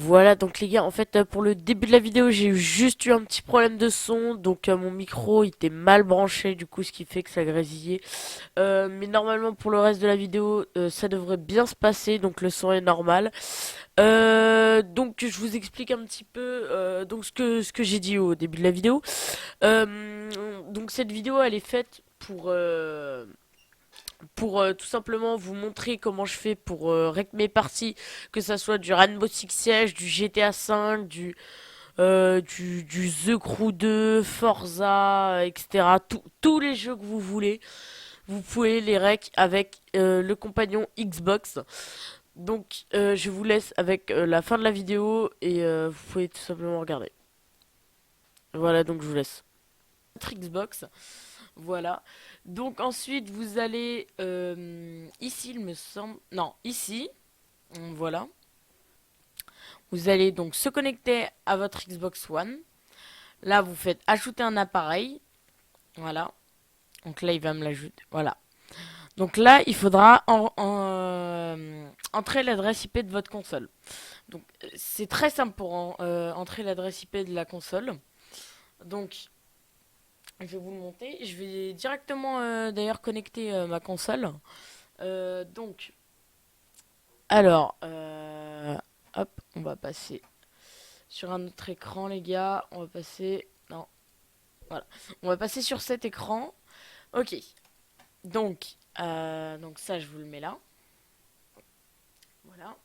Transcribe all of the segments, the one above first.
Voilà, donc les gars, en fait, pour le début de la vidéo, j'ai juste eu un petit problème de son, donc mon micro il était mal branché, du coup, ce qui fait que ça grésillait. Mais normalement, pour le reste de la vidéo, ça devrait bien se passer, donc le son est normal. Donc, je vous explique un petit peu donc ce que j'ai dit au début de la vidéo. Donc, cette vidéo, elle est faite pour tout simplement vous montrer comment je fais pour rec mes parties, que ça soit du Rainbow Six Siege, du GTA V, du The Crew 2, Forza, etc. Tous les jeux que vous voulez, vous pouvez les rec avec le compagnon Xbox. Donc je vous laisse avec la fin de la vidéo et vous pouvez tout simplement regarder. Voilà, donc je vous laisse. Votre Xbox. Voilà. Donc ensuite, vous allez ici, il me semble. Non, ici. Voilà. Vous allez donc se connecter à votre Xbox One. Là, vous faites ajouter un appareil. Voilà. Donc là, il va me l'ajouter. Voilà. Donc là, il faudra entrer l'adresse IP de votre console. Donc c'est très simple pour entrer l'adresse IP de la console. Donc je vais vous le monter. Je vais directement d'ailleurs connecter ma console. Donc alors, hop, on va passer sur un autre écran, les gars. On va passer. Non, voilà. On va passer sur cet écran. Ok. Donc ça, je vous le mets là. Voilà.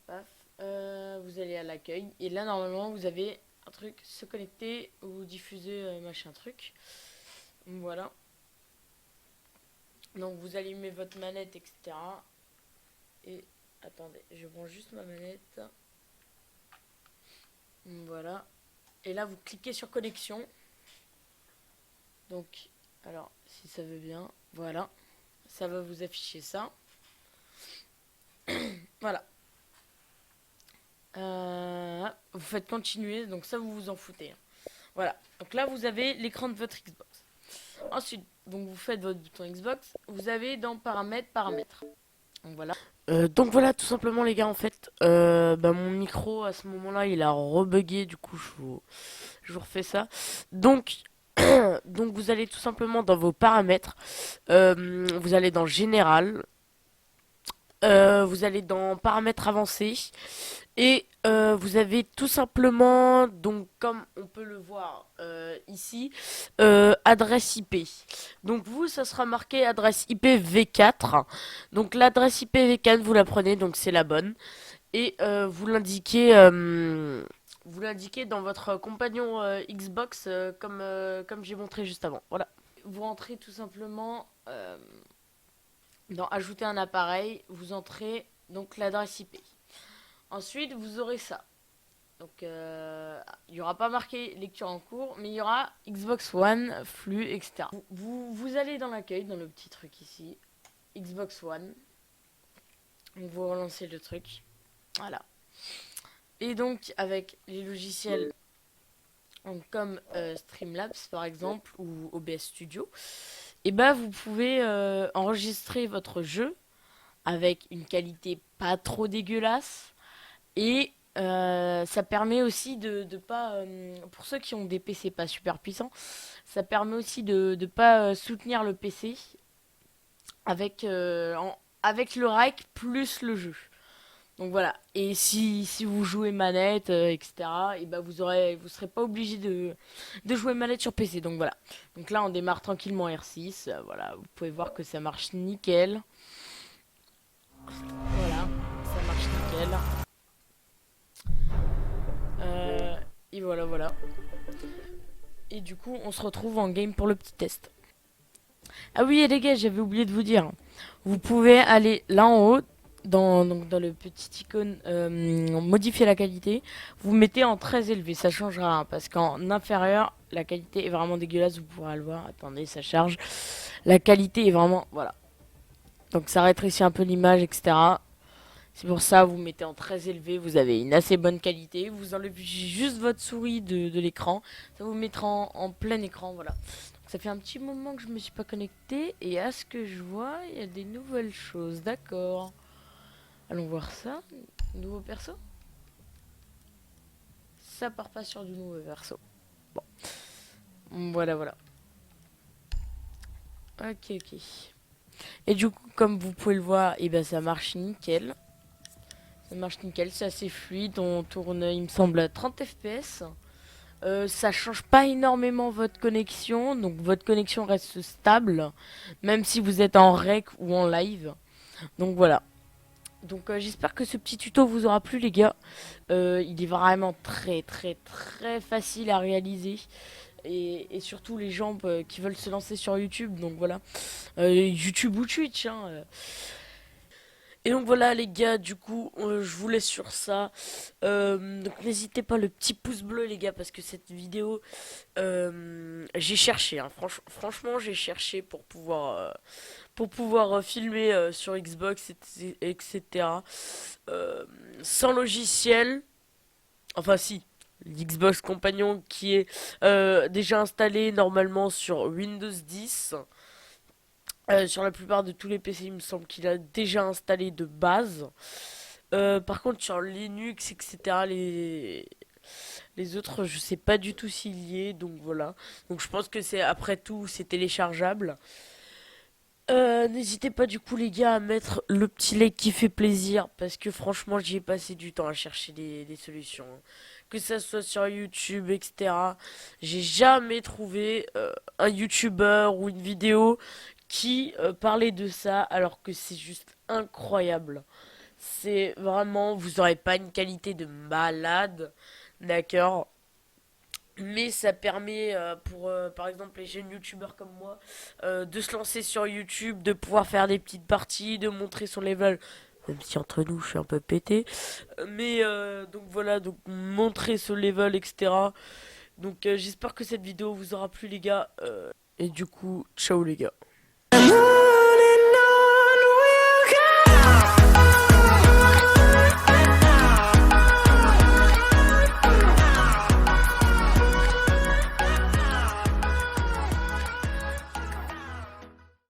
Paf. Vous allez à l'accueil. Et là, normalement, vous avez un truc se connecter ou diffuser machin truc. Voilà. Donc vous allumez votre manette, etc. Et attendez, je prends juste ma manette. Voilà. Et là, vous cliquez sur connexion. Donc, alors, si ça veut bien, voilà. Ça va vous afficher ça. Voilà. Vous faites continuer, donc ça, vous vous en foutez. Voilà. Donc là, vous avez l'écran de votre Xbox. Ensuite, donc vous faites votre bouton Xbox. Vous avez dans paramètres. Donc voilà. Donc voilà, tout simplement les gars, en fait, mon micro à ce moment-là, il a rebugué, du coup, je vous refais ça. Donc, donc vous allez tout simplement dans vos paramètres, vous allez dans général, vous allez dans paramètres avancés et vous avez tout simplement, donc comme on peut le voir ici, adresse IP. Donc vous, ça sera marqué adresse IP V4. Donc l'adresse IP V4, vous la prenez, donc c'est la bonne. Et vous l'indiquez dans votre compagnon Xbox comme j'ai montré juste avant. Voilà. Vous rentrez tout simplement dans ajouter un appareil, vous entrez donc l'adresse IP. Ensuite, vous aurez ça. Donc, il n'y aura pas marqué lecture en cours, mais il y aura Xbox One, flux, etc. Vous allez dans l'accueil, dans le petit truc ici, Xbox One. Donc, vous relancez le truc. Voilà. Et donc, avec les logiciels comme Streamlabs, par exemple, ou OBS Studio, et ben, vous pouvez enregistrer votre jeu avec une qualité pas trop dégueulasse. Et ça permet aussi de pas, pour ceux qui ont des PC pas super puissants, ça permet aussi de pas soutenir le PC avec le rack plus le jeu. Donc voilà. Et si vous jouez manette, etc., et ben vous serez pas obligé de jouer manette sur PC. Donc voilà. Donc là, on démarre tranquillement R6. Voilà, vous pouvez voir que ça marche nickel. Voilà, ça marche nickel. Euh, et voilà, voilà. Et du coup, on se retrouve en game pour le petit test. Ah oui, et les gars, j'avais oublié de vous dire. Vous pouvez aller là en haut, donc dans le petit icône modifier la qualité. Vous mettez en très élevé, ça changera. Hein, parce qu'en inférieur, la qualité est vraiment dégueulasse. Vous pourrez le voir. Attendez, ça charge. La qualité est vraiment. Voilà. Donc ça rétrécit un peu l'image, etc. C'est pour ça, vous mettez en très élevé, vous avez une assez bonne qualité. Vous enlevez juste votre souris de l'écran. Ça vous mettra en plein écran, voilà. Donc, ça fait un petit moment que je me suis pas connecté. Et à ce que je vois, il y a des nouvelles choses. D'accord. Allons voir ça. Nouveau perso. ça part pas sur du mauvais perso. Bon, voilà, voilà. Ok, ok. Et du coup, comme vous pouvez le voir, et ben ça marche nickel. Ça marche nickel, c'est assez fluide. On tourne, il me semble, à 30 fps. Ça change pas énormément votre connexion, donc votre connexion reste stable, même si vous êtes en rec ou en live. Donc voilà. Donc j'espère que ce petit tuto vous aura plu les gars. Il est vraiment très très très facile à réaliser. Et surtout les gens qui veulent se lancer sur YouTube. Donc voilà. YouTube ou Twitch. Hein, Et donc voilà les gars, du coup je vous laisse sur ça. Donc n'hésitez pas le petit pouce bleu les gars parce que cette vidéo j'ai cherché. Hein, franchement j'ai cherché pour pouvoir filmer sur Xbox etc. Euh, sans logiciel. Enfin si, l'Xbox Compagnon qui est déjà installé normalement sur Windows 10. Sur la plupart de tous les PC, il me semble qu'il a déjà installé de base. Par contre, sur Linux, etc., les autres, je sais pas du tout s'il y est, donc voilà. Donc je pense que c'est après tout, c'est téléchargeable. N'hésitez pas du coup les gars à mettre le petit like qui fait plaisir parce que franchement j'y ai passé du temps à chercher des solutions. Hein. Que ça soit sur YouTube, etc. J'ai jamais trouvé un YouTuber ou une vidéo qui parlait de ça alors que c'est juste incroyable. C'est vraiment, vous aurez pas une qualité de malade, d'accord? Mais ça permet pour par exemple les jeunes youtubeurs comme moi de se lancer sur YouTube, de pouvoir faire des petites parties, de montrer son level. Même si entre nous je suis un peu pété. Mais donc voilà, donc montrer ce level, etc. Donc j'espère que cette vidéo vous aura plu les gars. Et du coup, ciao les gars.